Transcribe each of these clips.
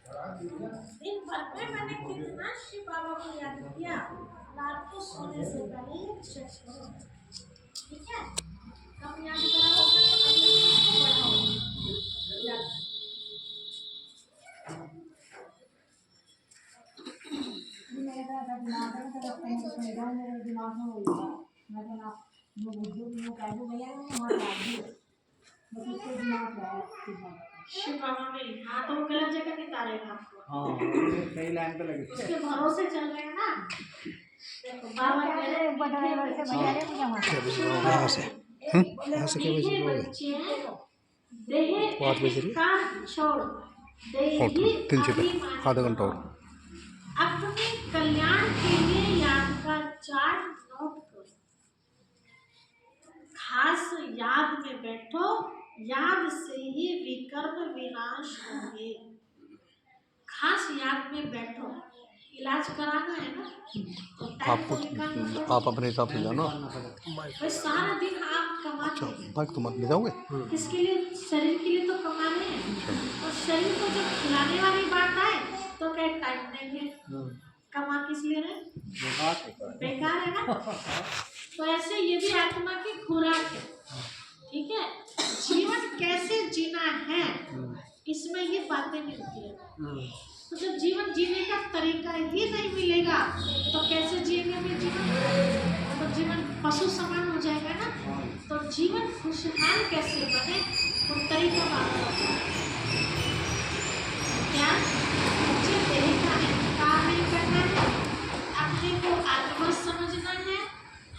दिन भर में मैंने कितना शिव बाबा को याद किया। रात को सोने से पहले एक्सरसाइज करो, ठीक है? कम याद करा होगा तो अगले दिन उसको बढ़ाओ याद। मेरा दिमाग में तो लगता है कि मेरे दिमाग में वही है। मैं तो ना वो बुद्धू कह दूं भैया वहाँ डाल दियो, बस उसको दिमाग है शिव बाबा में। हाँ तो वो गलत जगह नहीं तारेगा आपको। हाँ सही लाइन पे लगे, उसके भरोसे चल रहे हैं ना। देखो बाबा मेरे ड्राइवर से भैया रे मुझे वहाँ से यहाँ से क्या बजे बोले 5 बजे रही और 3 से आधा घंटा और अपने कल्याण के लिए याद का चार्ट नोट करो, खास याद में बैठो, याद से ही विकर्म विनाश होंगे। खास याद में बैठो, इलाज कराना है ना तो आपको आप अपने हिसाब से जानो। भाई सारा दिन आप कमाते हैं, बाइक तो मत ले जाओगे किसके लिए? शरीर के लिए तो कमा रहे हैं, और शरीर को जब खिलाने वाली बात आए तो क्या टाइम देंगे? कमा किस लिए रहे? बेकार है ना। तो ऐसे ये भी आत्मा की खुराक है, ठीक है? जीवन कैसे जीना है इसमें ये बातें मिलती है। तो जब जीवन जीने का तरीका ही नहीं मिलेगा तो कैसे जिएंगे फिर जीवन? तो जीवन पशु समान हो जाएगा ना। तो जीवन खुशहाल कैसे बने वो तरीका बात करता है। क्या मुझे तरीका इनकार नहीं करना है, अपने को आत्मा समझना है।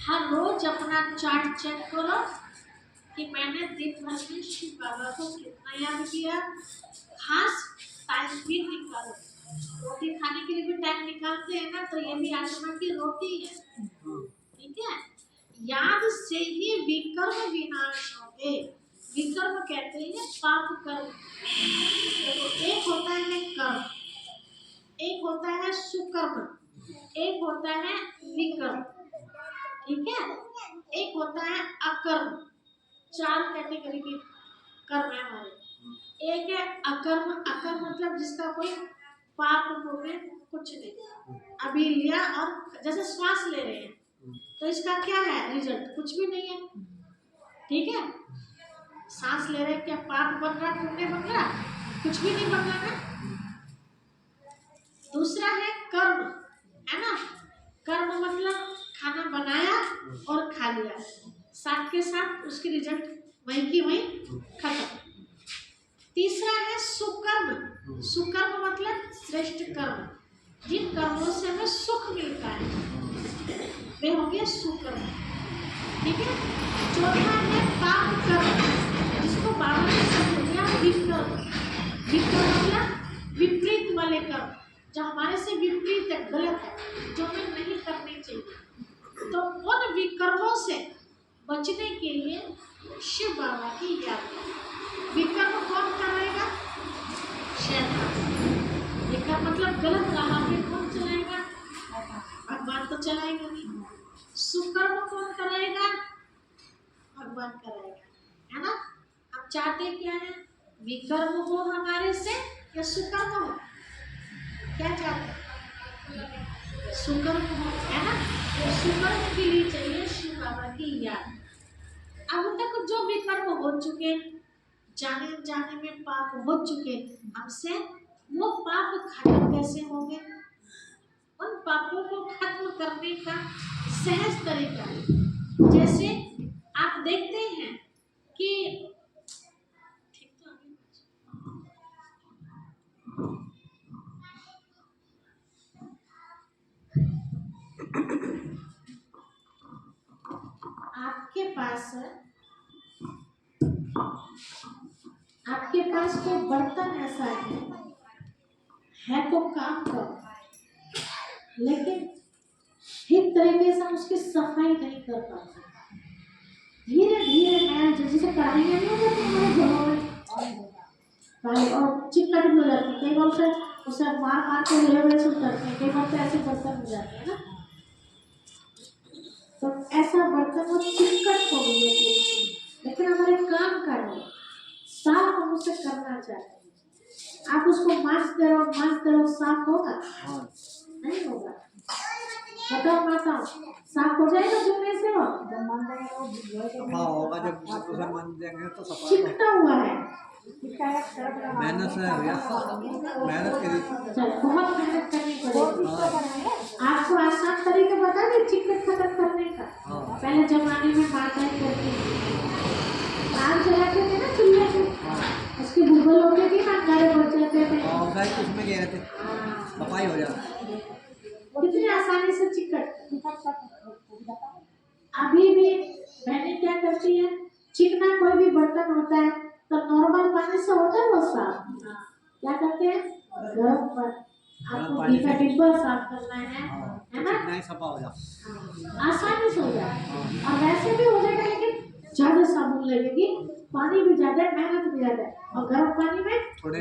हर रोज अपना चार्ट चेक करो कि मैंने दिन भर में शिव बाबा को कितना याद किया। खास टाइम भी निकालो, रोटी खाने के लिए भी टाइम निकालते हैं ना, तो ये भी आत्मा की रोटी है, ठीक है? याद से ही विकर्म विनाश होंगे। विकर्म कहते हैं पाप कर्म। तो एक होता है कर्म, एक होता है सुकर्म, एक होता है विकर्म, ठीक है? एक होता है अकर्म। 4 कैटेगरी के कर्म है हमारे। एक है अकर्म, अकर्म मतलब जिसका कोई पाप पुण्य कुछ नहीं, अभी लिया और जैसे श्वास ले रहे हैं तो इसका क्या है रिजल्ट? कुछ भी नहीं है, ठीक है? सांस ले रहे हैं, क्या पाप बन रहा, पुण्य बन रहा? कुछ भी नहीं बन रहा ना। दूसरा है कर्म, है ना? कर्म मतलब खाना बनाया और खा लिया, साथ के साथ उसकी रिजल्ट वहीं की वहीं खत्म। तीसरा है सुकर्म। सुकर्म मतलब श्रेष्ठ कर्म, जिन कर्मों से हमें सुख मिलता है वे हो गए सुकर्म, ठीक है? चौथा है पाप कर्म, जिसको बाबा ने समझाया विकर्म। विकर्म मतलब विपरीत वाले कर्म, जो हमारे से विपरीत है, गलत है, जो हमें नहीं करने चाहिए। तो उन विकर्मों से बचने के लिए शिव बाबा की याद। विकर्म कौन कराएगा? शैतान। विकर्म मतलब गलत राह पे कौन चलाएगा? भगवान तो चलाएगा नहीं। सुकर्म कौन कराएगा? भगवान कराएगा, है ना? हम चाहते क्या है? विकर्म हो हमारे से या सुकर्म हो? क्या चाहते? सुकर्म हो, है ना? तो सुकर्म के लिए चाहिए शिव बाबा की याद। अब तक जो विकर्म हो चुके, जाने जाने में पाप हो चुके हमसे, वो पाप खत्म कैसे होंगे? उन पापों को खत्म करने का सहज तरीका, जैसे आप देखते हैं कि ठीक तो आपके पास कोई बर्तन ऐसा है तो काम करो, लेकिन ठीक तरीके से उसकी सफाई नहीं कर पाते। धीरे धीरे मैं जैसे कढ़ाइयाँ नहीं होती हमारे घरों में और चिकट हो जाती है, कई बार से उसे मार मार के ले से उतरते हैं, कई बार तो ऐसे बर्तन हो जाते हैं ना। तो ऐसा बर्तन वो चिकट हो गई है, लेकिन हमारे काम का नहीं, साफ हम उसे करना चाहते हैं। आप उसको मांजते रहो साफ होगा? हाँ नहीं होगा। बताओ माता, साफ हो जाएगा धोने से वो? सफा होगा जब उसे मन देंगे तो सफा चिपटा हुआ है। मेहनत से हो गया, मेहनत करी। चल, बहुत मेहनत करनी पड़ेगी। हाँ आपको आसान तरीका बता दें चिकन खत्म करने का। हाँ पहले जमाने में माताएं करती थी, आग जलाते थे ना चूल्हे पे, उसके बुलबुल होते थे ना, अंगारे बढ़ जाते थे। और गाय उसमें गए थे, सफाई हो जाती। कितनी आसानी से चिकन। अभी भी बहनें क्या करती है, चिकना कोई भी बर्तन होता है तो नॉर्मल पानी से होता है वो साफ, क्या करते हैं गर्म पर आपको घी का डिब्बा साफ करना है ना, नहीं सफा हो जाता, आसानी से हो जाएगा। और वैसे भी हो जाएगा, लेकिन ज्यादा साबुन लगेगी, पानी भी ज्यादा है, मेहनत भी ज्यादा है, और गर्म पानी में थोड़े